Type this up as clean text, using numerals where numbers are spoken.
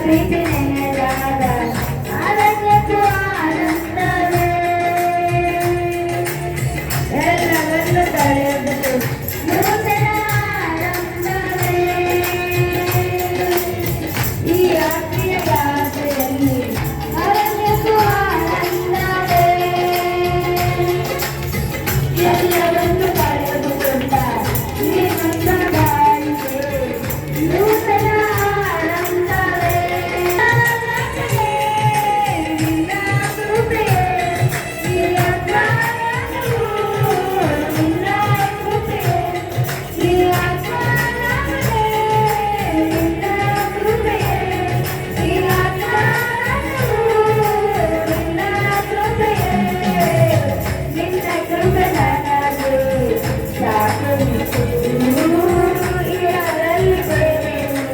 ಪ್ರೀತಿ ನೆನೆದಾಗ ಆನಂದಕ್ಕೂ ಆನಂದವೇ ಎಲ್ಲವನ್ನು ತಡೆದು ನೂತನ ಆರಂಭವೇ ಈ ಆತ್ಮೀಯ ಯಾತ್ರೆಯಲ್ಲಿ ಆನಂದಕ್ಕೂ ಆನಂದವೇ ಎಲ್ಲವನ್ನು ತಡೆದುಕೊಂಡ ಈ ನನ್ನ ದಾರಿಗೆ ನೂತನ ಆರಂಭವೇ ನಿನ್ನ ಕೃಪೆಯೇ ಈ ಆತ್ಮನೂ ನಿನ್ನ ಕೃಪೆಯೇ ಈ ಆತ್ಮನೂ ನಿನ್ನ ಕೃಪೆಯೇ ಈ ಆತ್ಮನೂ ನಿನ್ನ ಕೃಪೆಯೇ ನಿನ್ನ ಕೃಪೆ ನನಗೆ ಸಾಕು ಇದರಲ್ಲಿ ಬೇರೇನು